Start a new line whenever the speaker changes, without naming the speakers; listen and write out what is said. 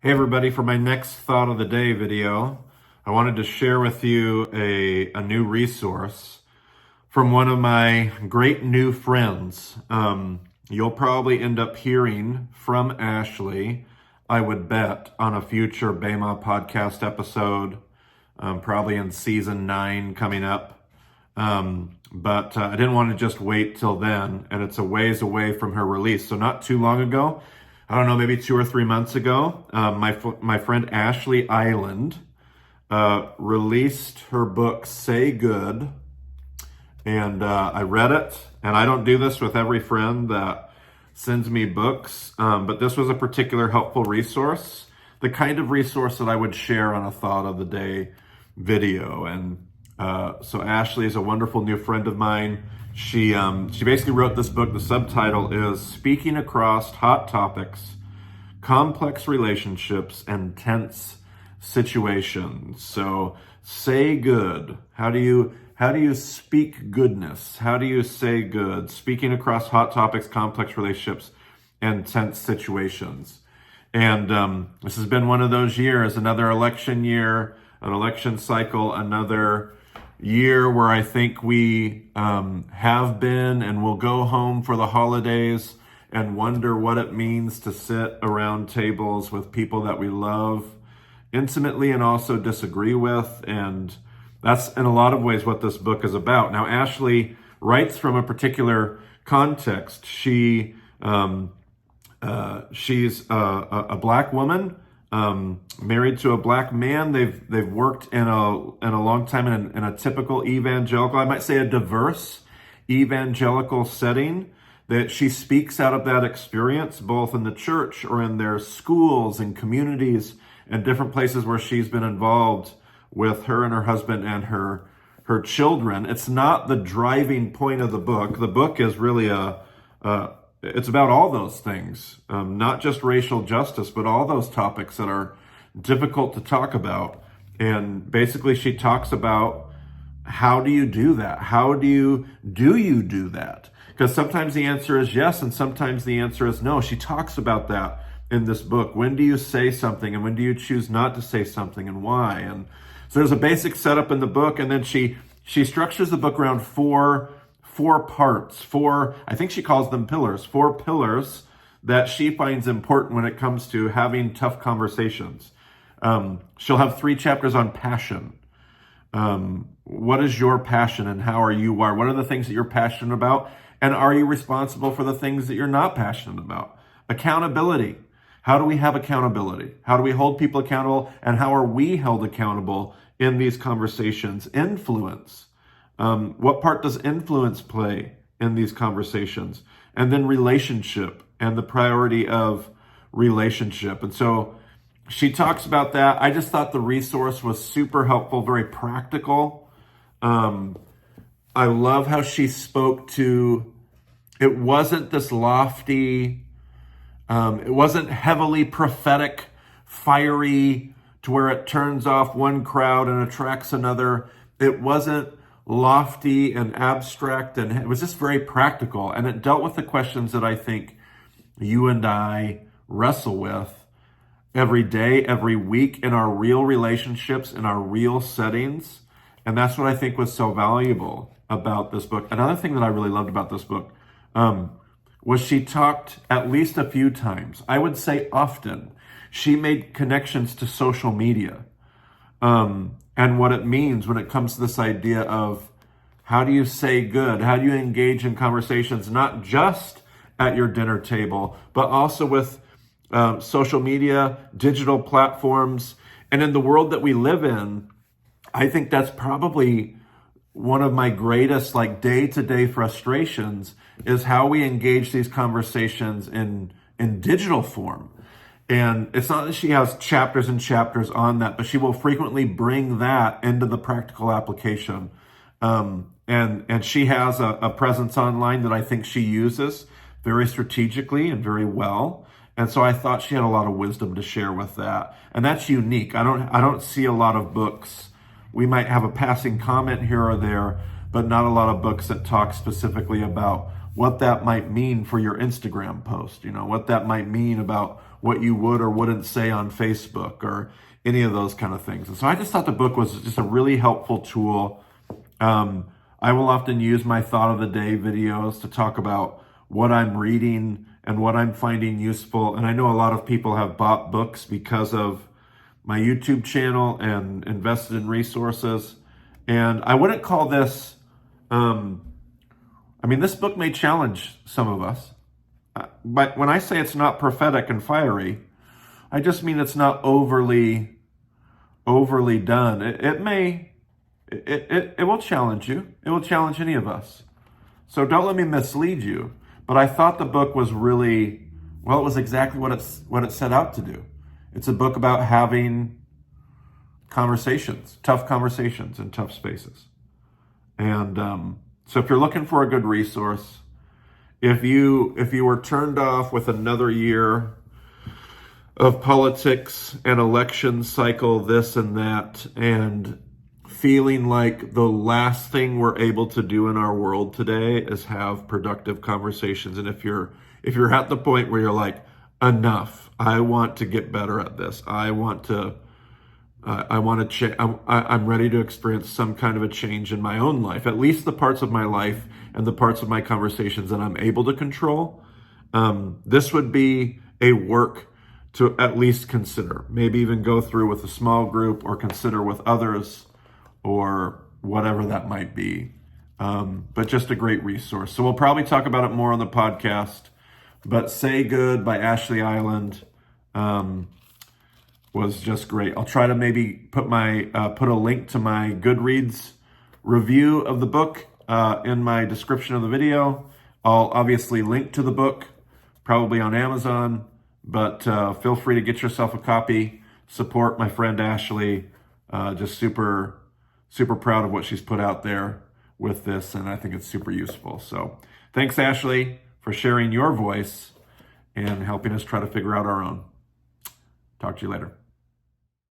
Hey everybody, for my next thought of the day video, I wanted to share with you a new resource from one of my great new friends. You'll probably end up hearing from Ashlee, I would bet, on a future Bema podcast episode, probably in season 9 coming up. But I didn't want to just wait till then, and it's a ways away from her release. So not too long ago, I don't know, maybe 2 or 3 months ago, my friend Ashlee Eiland released her book, Say Good, and I read it, and I don't do this with every friend that sends me books, but this was a particular helpful resource, the kind of resource that I would share on a Thought of the Day video. And so Ashlee is a wonderful new friend of mine. She basically wrote this book. The subtitle is Speaking Across Hot Topics, Complex Relationships, and Tense Situations. So say good. How do you speak goodness? How do you say good? Speaking across hot topics, complex relationships, and tense situations. And this has been one of those years, another election year, an election cycle, another year where I think we have been and will go home for the holidays and wonder what it means to sit around tables with people that we love intimately and also disagree with. And that's in a lot of ways what this book is about. Now, Ashlee writes from a particular context. She's a black woman, married to a black man. They've worked in a long time in a typical evangelical, I might say a diverse evangelical setting, that she speaks out of that experience, both in the church or in their schools and communities and different places where she's been involved with her and her husband and her children. It's not the driving point of the book. The book is really it's about all those things, not just racial justice, but all those topics that are difficult to talk about. And basically she talks about, how do you do that? How do you do that? Because sometimes the answer is yes, and sometimes the answer is no. She talks about that in this book. When do you say something, and when do you choose not to say something, and why? And so there's a basic setup in the book, and then she structures the book around four parts, I think she calls them pillars, 4 pillars that she finds important when it comes to having tough conversations. She'll have 3 chapters on passion. What is your passion, and how are you wired? What are the things that you're passionate about? And are you responsible for the things that you're not passionate about? Accountability. How do we have accountability? How do we hold people accountable? And how are we held accountable in these conversations? Influence. What part does influence play in these conversations? And then relationship, and the priority of relationship. And so she talks about that. I just thought the resource was super helpful, very practical. I love how she spoke to, it wasn't this lofty, it wasn't heavily prophetic, fiery, to where it turns off one crowd and attracts another. It wasn't lofty and abstract, and it was just very practical. And it dealt with the questions that I think you and I wrestle with every day, every week, in our real relationships, in our real settings. And that's what I think was so valuable about this book. Another thing that I really loved about this book was she talked at least a few times, I would say often, she made connections to social media and what it means when it comes to this idea of, how do you say good? How do you engage in conversations, not just at your dinner table, but also with social media, digital platforms. And in the world that we live in, I think that's probably one of my greatest day-to-day frustrations, is how we engage these conversations in digital form. And it's not that she has chapters and chapters on that, but she will frequently bring that into the practical application. And she has a presence online that I think she uses very strategically and very well. And so I thought she had a lot of wisdom to share with that. And that's unique. I don't see a lot of books. We might have a passing comment here or there, but not a lot of books that talk specifically about what that might mean for your Instagram post, what that might mean about what you would or wouldn't say on Facebook or any of those kind of things. And so I just thought the book was just a really helpful tool. I will often use my thought of the day videos to talk about what I'm reading and what I'm finding useful. And I know a lot of people have bought books because of my YouTube channel and invested in resources. And I wouldn't call this, this book may challenge some of us. But when I say it's not prophetic and fiery, I just mean it's not overly done. It will challenge you. It will challenge any of us. So don't let me mislead you. But I thought the book was really, well, it was exactly what it set out to do. It's a book about having conversations, tough conversations in tough spaces. And so if you're looking for a good resource, if you were turned off with another year of politics and election cycle, this and that, and feeling like the last thing we're able to do in our world today is have productive conversations, and if you're at the point where you're like, enough, I want to get better at this, I want to change, I'm ready to experience some kind of a change in my own life, at least the parts of my life and the parts of my conversations that I'm able to control. This would be a work to at least consider, maybe even go through with a small group or consider with others or whatever that might be. But just a great resource. So we'll probably talk about it more on the podcast, but Say Good by Ashlee Eiland was just great. I'll try to maybe put a link to my Goodreads review of the book in my description of the video. I'll obviously link to the book, probably on Amazon, but feel free to get yourself a copy. Support my friend Ashlee. Just super proud of what she's put out there with this, and I think it's super useful. So thanks, Ashlee, for sharing your voice and helping us try to figure out our own. Talk to you later.